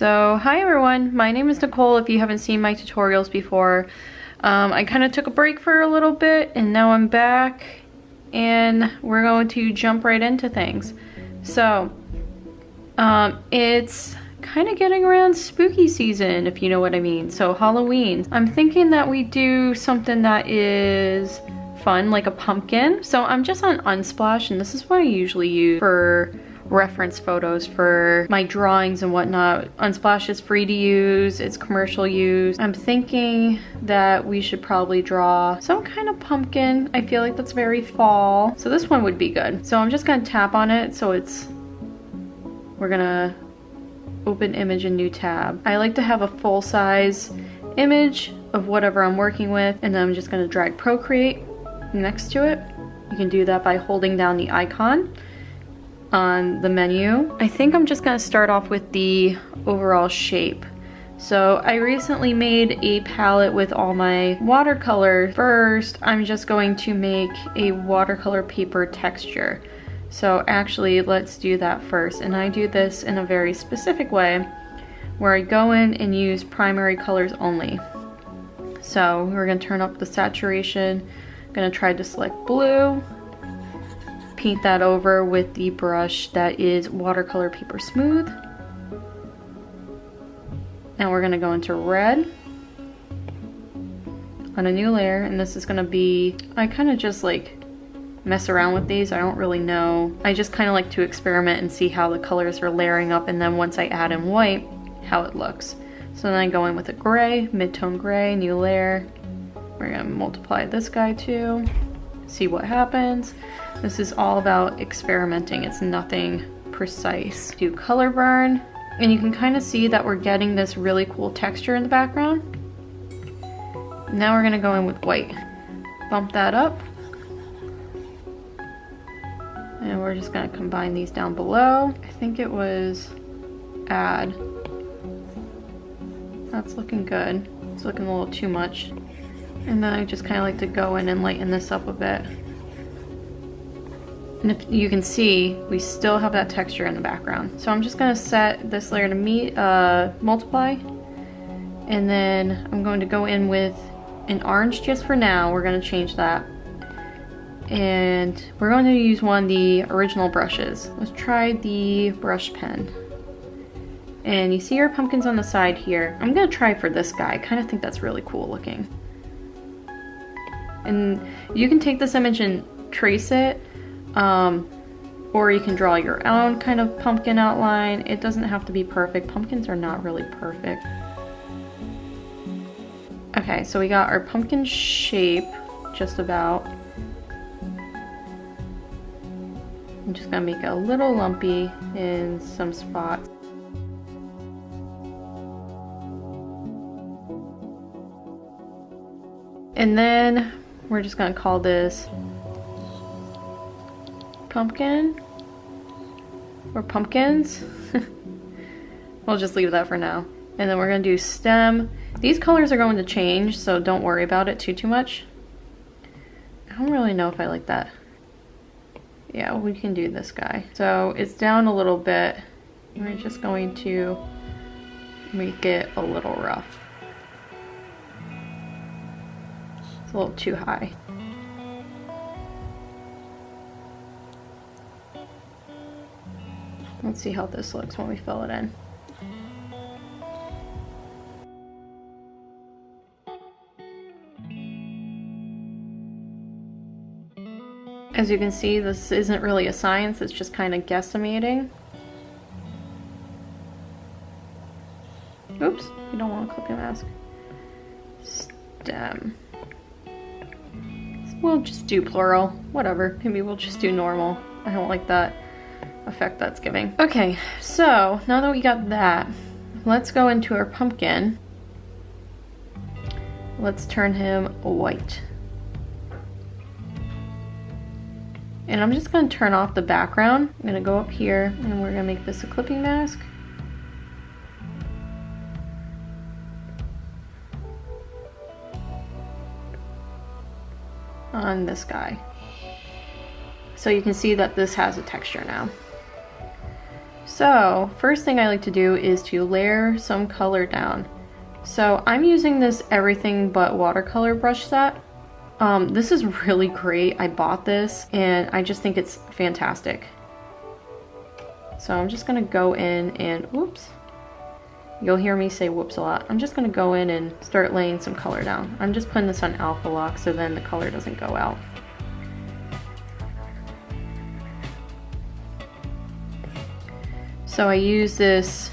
So hi everyone, my name is Nicole if you haven't seen my tutorials before. I kind of took a break for a little bit and now I'm back and we're going to jump right into things. So it's kind of getting around spooky season, if you know what I mean, so Halloween. I'm thinking that we do something that is fun, like a pumpkin. So I'm just on Unsplash and this is what I usually use for reference photos for my drawings and whatnot. Unsplash is free to use, it's commercial use. I'm thinking that we should probably draw some kind of pumpkin. I feel like that's very fall. So this one would be good. So I'm just gonna tap on it so we're gonna open image and new tab. I like to have a full size image of whatever I'm working with and then I'm just gonna drag Procreate next to it. You can do that by holding down the icon on the menu. I think I'm just gonna start off with the overall shape. So I recently made a palette with all my watercolor. First, I'm just going to make a watercolor paper texture. So actually, let's do that first. And I do this in a very specific way where I go in and use primary colors only. So we're gonna turn up the saturation. I'm gonna try to select blue. Paint that over with the brush that is watercolor paper smooth. Now we're gonna go into red on a new layer, and this is gonna be, I kind of just like mess around with these. I don't really know. I just kind of like to experiment and see how the colors are layering up, and then once I add in white, how it looks. So then I go in with a gray, mid-tone gray, new layer. We're gonna multiply this guy too, see what happens. This is all about experimenting. It's nothing precise. Do color burn, and you can kind of see that we're getting this really cool texture in the background. Now we're gonna go in with white. Bump that up. And we're just gonna combine these down below. I think it was add. That's looking good. It's looking a little too much. And then I just kind of like to go in and lighten this up a bit. And if you can see, we still have that texture in the background. So I'm just gonna set this layer to multiply. And then I'm going to go in with an orange just for now. We're gonna change that. And we're going to use one of the original brushes. Let's try the brush pen. And you see our pumpkins on the side here. I'm gonna try for this guy. I kind of think that's really cool looking. And you can take this image and trace it, or you can draw your own kind of pumpkin outline. It doesn't have to be perfect. Pumpkins are not really perfect. Okay, so we got our pumpkin shape, just about. I'm just gonna make it a little lumpy in some spots. And then we're just gonna call this pumpkin or pumpkins. We'll just leave that for now. And then we're gonna do stem. These colors are going to change, so don't worry about it too much. I don't really know if I like that. Yeah, we can do this guy. So it's down a little bit. We're just going to make it a little rough. It's a little too high. Let's see how this looks when we fill it in. As you can see, this isn't really a science, it's just kind of guesstimating. Oops, you don't want to click a mask. Stem. We'll just do plural, whatever. Maybe we'll just do normal. I don't like that effect that's giving. Okay, so now that we got that, let's go into our pumpkin. Let's turn him white. And I'm just gonna turn off the background. I'm gonna go up here and we're gonna make this a clipping mask. On this guy. So you can see that this has a texture now. So first thing I like to do is to layer some color down. So I'm using this everything but watercolor brush set. This is really great. I bought this and I just think it's fantastic. So I'm just gonna go in and, whoops. You'll hear me say whoops a lot. I'm just gonna go in and start laying some color down. I'm just putting this on alpha lock so then the color doesn't go out. So I use this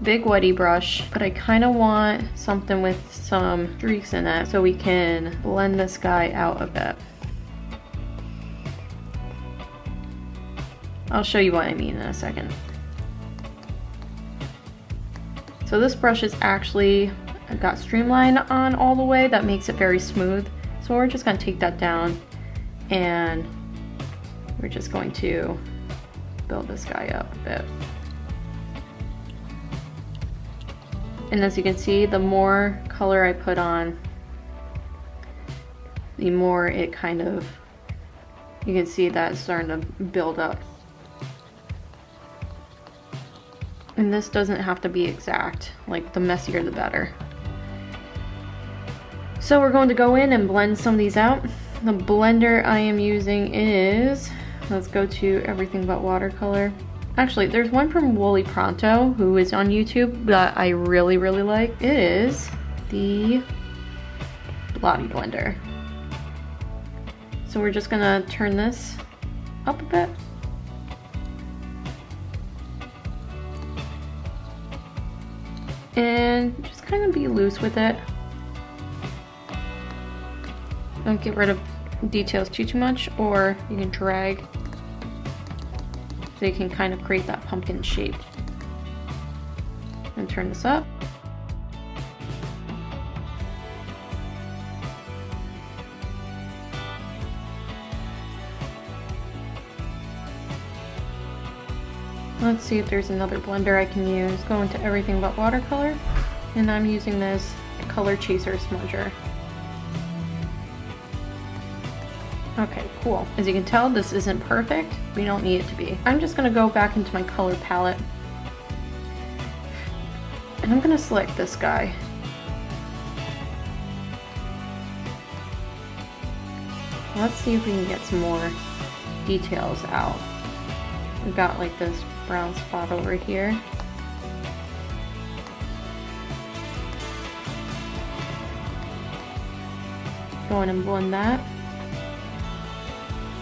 big wetty brush, but I kind of want something with some streaks in it so we can blend this guy out a bit. I'll show you what I mean in a second. So this brush is actually got streamline on all the way. That makes it very smooth. So we're just going to take that down and we're just going to build this guy up a bit. And as you can see, the more color I put on, the more it kind of, you can see that it's starting to build up. And this doesn't have to be exact, like the messier the better. So we're going to go in and blend some of these out. The blender I am using is, let's go to everything but watercolor. Actually, there's one from Wooly Pronto who is on YouTube that I really like. It is the Blotty Blender. So we're just gonna turn this up a bit. And just kind of be loose with it. Don't get rid of details too much, or you can drag so you can kind of create that pumpkin shape. And turn this up. Let's see if there's another blender I can use. Go into everything but watercolor, and I'm using this color chaser smudger. Okay, cool. As you can tell, this isn't perfect. We don't need it to be. I'm just gonna go back into my color palette, and I'm gonna select this guy. Let's see if we can get some more details out. We've got like this brown spot over here. Go in and blend that.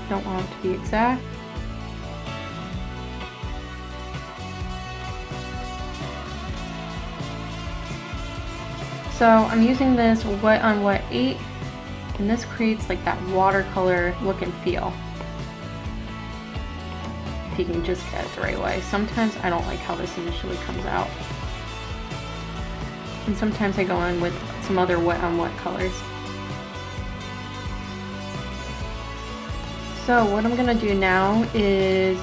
Don't want it to be exact. So I'm using this wet on wet 8, and this creates like that watercolor look and feel. If you can just get it the right way. Sometimes I don't like how this initially comes out. And sometimes I go in with some other wet on wet colors. So what I'm gonna do now is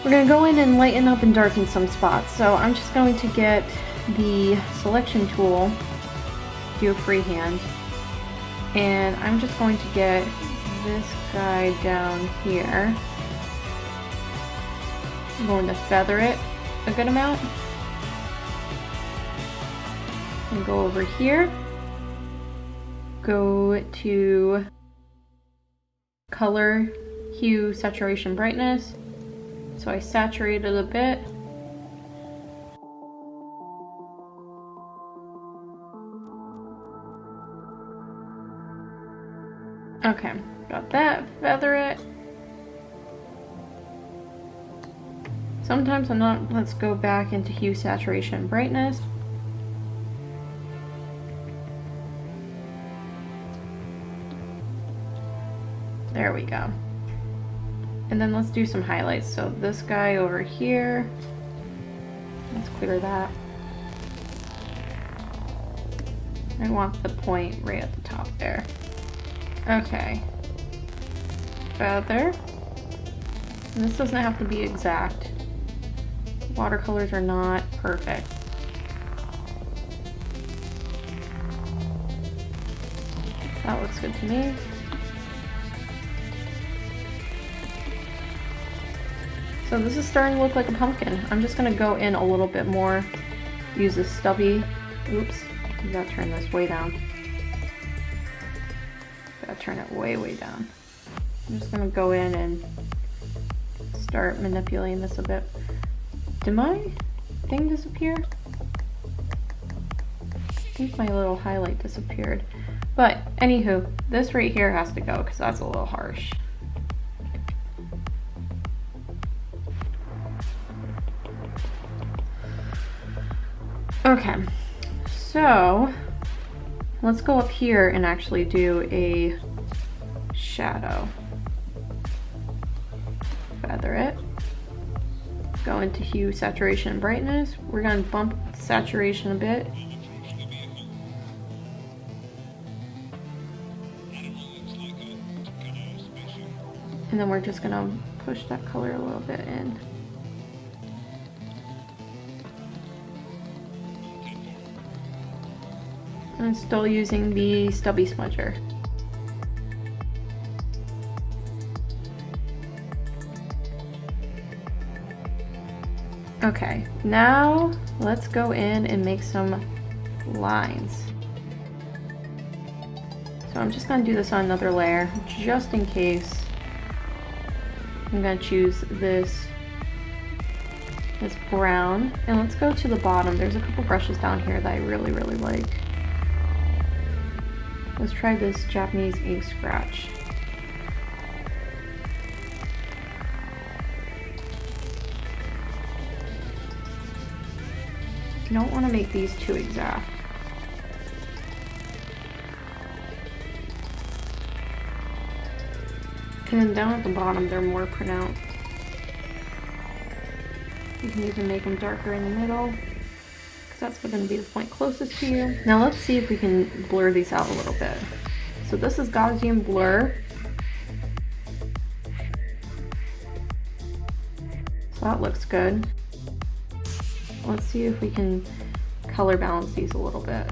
we're gonna go in and lighten up and darken some spots. So I'm just going to get the selection tool, do a freehand, and I'm just going to get this guy down here. I'm going to feather it a good amount. And go over here. Go to color, hue, saturation, brightness. So I saturate it a bit. Okay, got that. Feather it. Sometimes I'm not. Let's go back into hue, saturation, brightness. There we go. And then let's do some highlights. So this guy over here, let's clear that. I want the point right at the top there. Okay. Feather. And this doesn't have to be exact. Watercolors are not perfect. That looks good to me. So this is starting to look like a pumpkin. I'm just gonna go in a little bit more, use this stubby, oops, you gotta turn this way down. Gotta turn it way, way down. I'm just gonna go in and start manipulating this a bit. Did my thing disappear? I think my little highlight disappeared. But anywho, this right here has to go because that's a little harsh. Okay, so let's go up here and actually do a shadow. Feather it. Go into hue, saturation, and brightness. We're going to bump saturation a bit. And then we're just going to push that color a little bit in. I'm still using the stubby smudger. Okay, now let's go in and make some lines. So I'm just gonna do this on another layer, just in case. I'm gonna choose this brown, and let's go to the bottom. There's a couple brushes down here that I really, really like. Let's try this Japanese ink scratch. You don't want to make these too exact. And then down at the bottom, they're more pronounced. You can even make them darker in the middle, because that's going to be the point closest to you. Now let's see if we can blur these out a little bit. So this is Gaussian blur. So that looks good. Let's see if we can color balance these a little bit.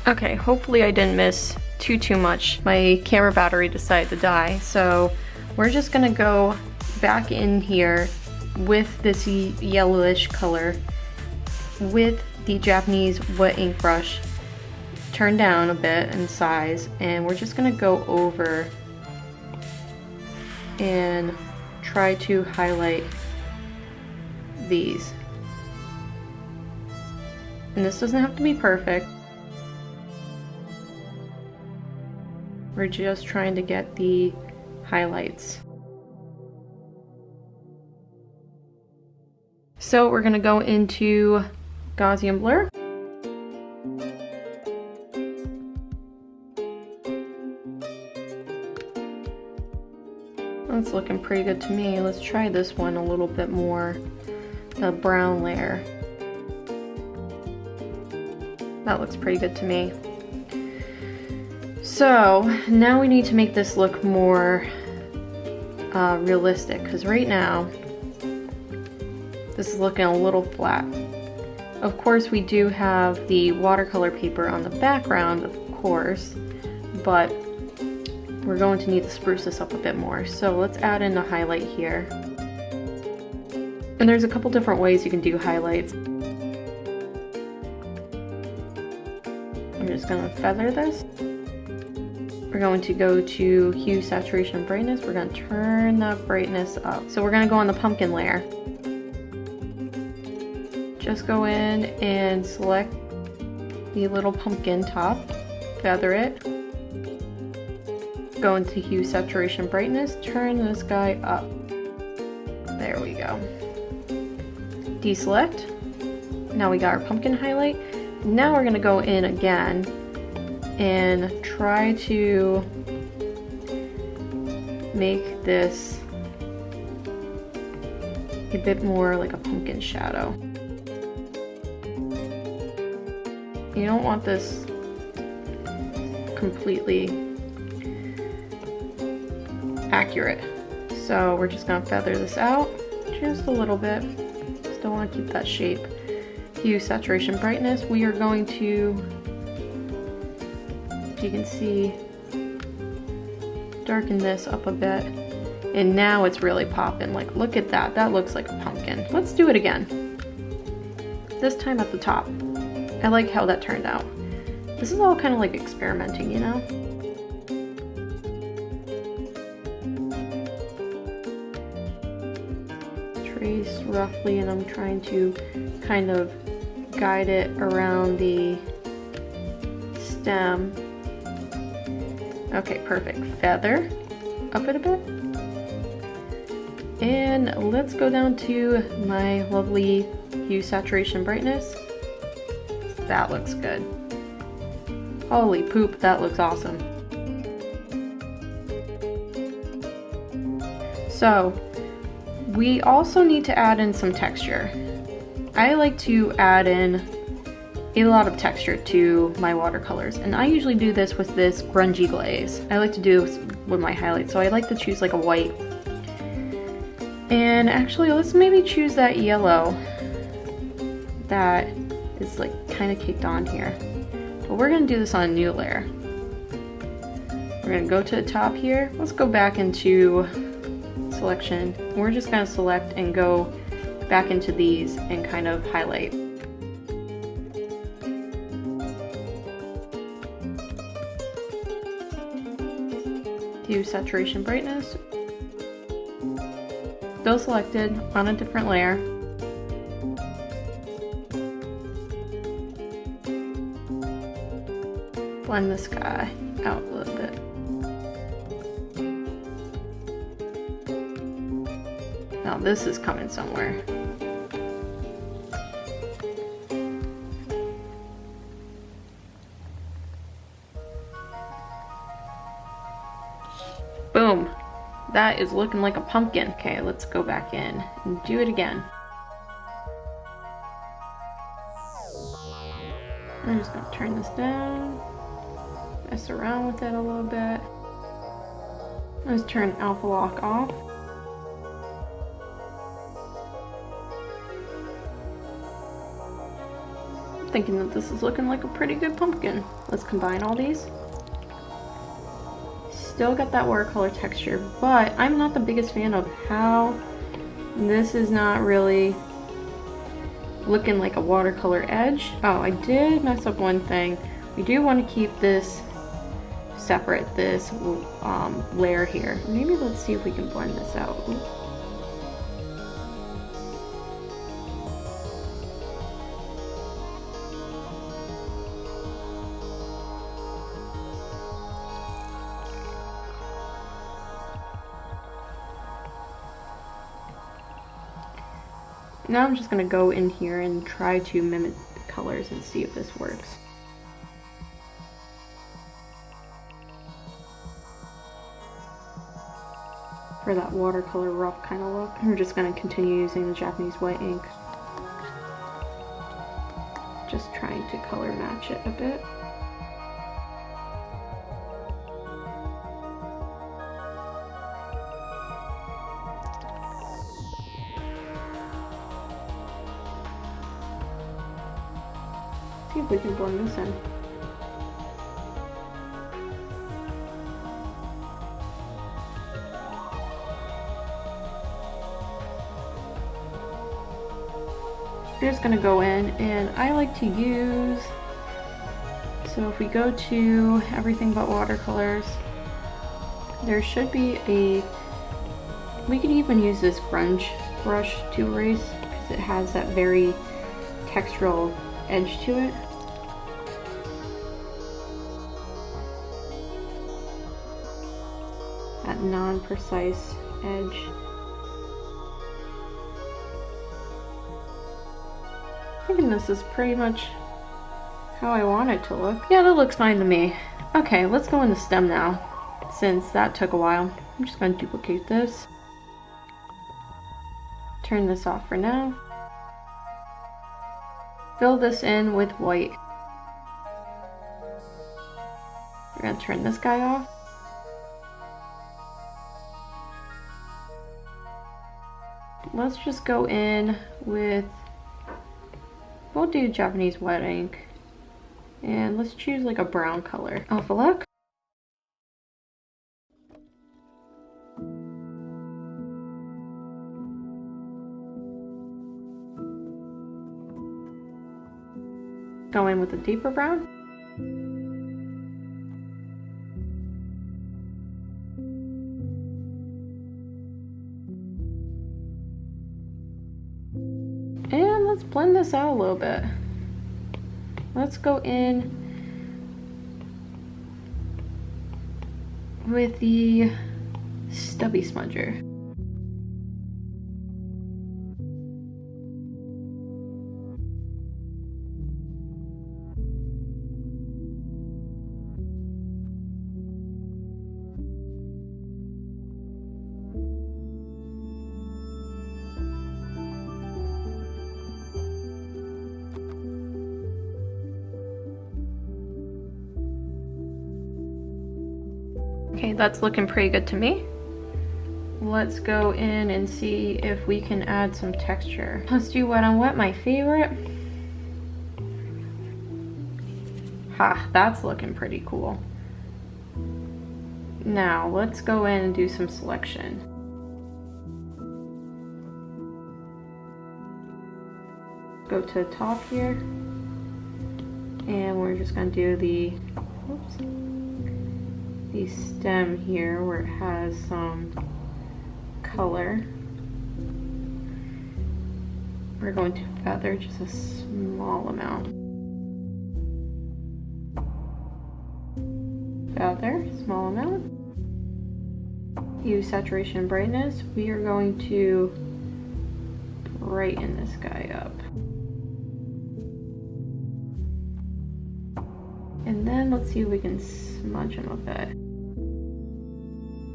Okay, hopefully I didn't miss too much. My camera battery decided to die, so we're just gonna go back in here with this yellowish color with the Japanese wet ink brush, turn down a bit in size, and we're just gonna go over and try to highlight these. And this doesn't have to be perfect. We're just trying to get the highlights. So we're gonna go into Gaussian blur. That's looking pretty good to me. Let's try this one a little bit more, the brown layer. That looks pretty good to me. So now we need to make this look more realistic, because right now this is looking a little flat. Of course we do have the watercolor paper on the background, of course, but we're going to need to spruce this up a bit more. So let's add in a highlight here. And there's a couple different ways you can do highlights. I'm just gonna feather this. We're going to go to hue, saturation, and brightness. We're going to turn that brightness up. So we're going to go on the pumpkin layer. Just go in and select the little pumpkin top, feather it, go into hue, saturation, brightness, turn this guy up. There we go. Deselect. Now we got our pumpkin highlight. Now we're going to go in again and try to make this a bit more like a pumpkin shadow. You don't want this completely accurate. So we're just gonna feather this out just a little bit. Still want to keep that shape. Hue, saturation, brightness. We are going to, as you can see, darken this up a bit. And now it's really popping. Like, look at that. That looks like a pumpkin. Let's do it again. This time at the top. I like how that turned out. This is all kind of like experimenting, you know? Trace roughly, and I'm trying to kind of guide it around the stem. Okay, perfect. Feather up it a bit. And let's go down to my lovely hue, saturation, brightness. That looks good. Holy poop, that looks awesome. So, we also need to add in some texture. I like to add in a lot of texture to my watercolors, and I usually do this with this grungy glaze. I like to do with my highlights, so I like to choose like a white. And actually, let's maybe choose that yellow that is like kind of caked on here. But we're gonna do this on a new layer. We're gonna go to the top here. Let's go back into selection. We're just gonna select and go back into these and kind of highlight. Hue, saturation, brightness. Still selected on a different layer. Blend this guy out a little bit. Now this is coming somewhere. Boom. That is looking like a pumpkin. Okay, let's go back in and do it again. I'm just gonna turn this down, mess around with it a little bit. Let's turn alpha lock off. I'm thinking that this is looking like a pretty good pumpkin. Let's combine all these. Still got that watercolor texture, but I'm not the biggest fan of how this is not really looking like a watercolor edge. Oh, I did mess up one thing. We do want to keep this separate, this layer here. Maybe let's see if we can blend this out. Now I'm just going to go in here and try to mimic the colors and see if this works. For that watercolor rough kind of look, I'm just going to continue using the Japanese white ink. Just trying to color match it a bit. See if we can blend this in. We're just going to go in, and I like to use, so if we go to everything but watercolors, there should be a, we could even use this grunge brush to erase because it has that very textural edge to it. That non-precise edge. I think this is pretty much how I want it to look. Yeah, that looks fine to me. Okay, let's go in the stem now, since that took a while. I'm just going to duplicate this. Turn this off for now. Fill this in with white. We're going to turn this guy off. Let's just go in with We'll do Japanese wet ink. And let's choose like a brown color. Alpha look. Go in with a deeper brown. And let's blend this out a little bit. Let's go in with the stubby smudger. Okay, that's looking pretty good to me. Let's go in and see if we can add some texture. Let's do wet on wet, my favorite. Ha, that's looking pretty cool. Now, let's go in and do some selection. Go to the top here. And we're just gonna do the stem here where it has some color. We're going to feather just a small amount. Feather, small amount. Use saturation and brightness. We are going to brighten this guy up. And then let's see if we can smudge him a bit.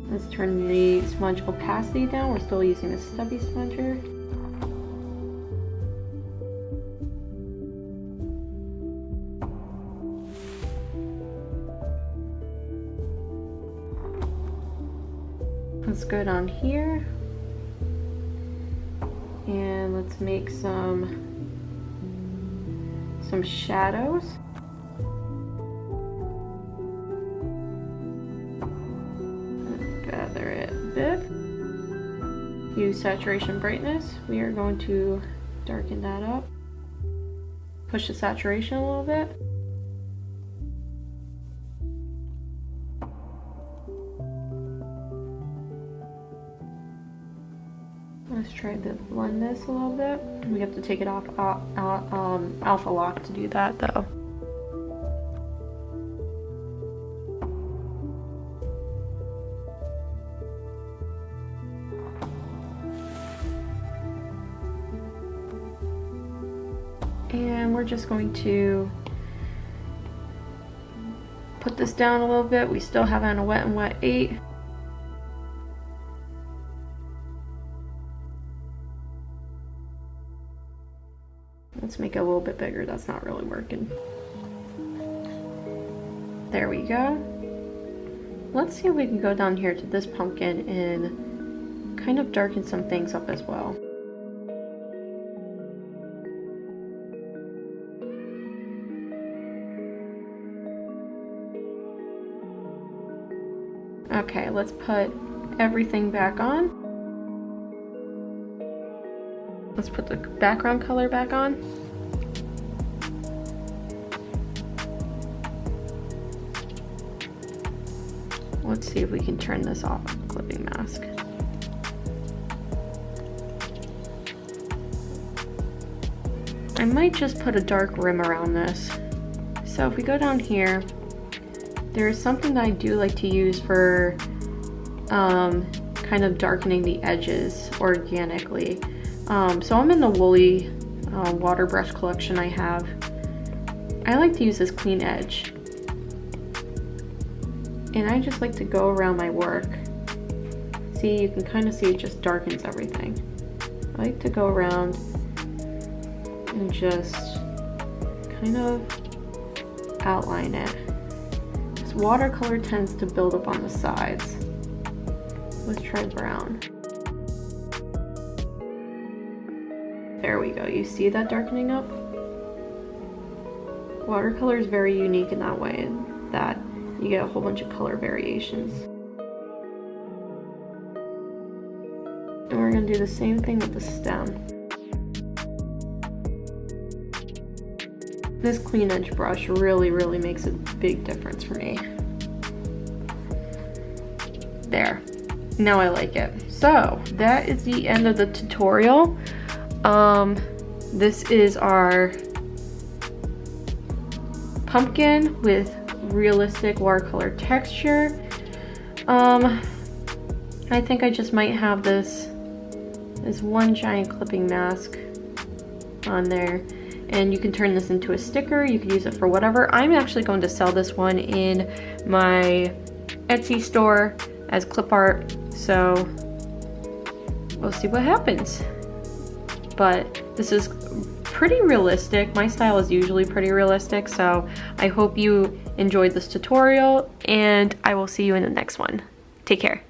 Let's turn the smudge opacity down. We're still using the stubby smudger. Let's go down here. And let's make some shadows. Feather it a bit. Use saturation brightness. We are going to darken that up. Push the saturation a little bit. Let's try to blend this a little bit. We have to take it off alpha lock to do that though. And we're just going to put this down a little bit. We still have it on a wet and wet 8. Let's make it a little bit bigger. That's not really working. There we go. Let's see if we can go down here to this pumpkin and kind of darken some things up as well. Okay, let's put everything back on. Let's put the background color back on. Let's see if we can turn this off with the clipping mask. I might just put a dark rim around this. So if we go down here, there's something that I do like to use for kind of darkening the edges organically. So I'm in the woolly water brush collection I have. I like to use this clean edge. And I just like to go around my work. See, you can kind of see it just darkens everything. I like to go around and just kind of outline it. This watercolor tends to build up on the sides. Let's try brown. There we go. You see that darkening up? Watercolor is very unique in that way, that you get a whole bunch of color variations. And we're gonna do the same thing with the stem. This clean edge brush really makes a big difference for me. There, now I like it. So that is the end of the tutorial. This is our pumpkin with realistic watercolor texture. I think I just might have this as one giant clipping mask on there, and you can turn this into a sticker. You can use it for whatever. I'm actually going to sell this one in my Etsy store as clip art, so we'll see what happens. But this is pretty realistic. My style is usually pretty realistic, so I hope you enjoyed this tutorial, and I will see you in the next one. Take care.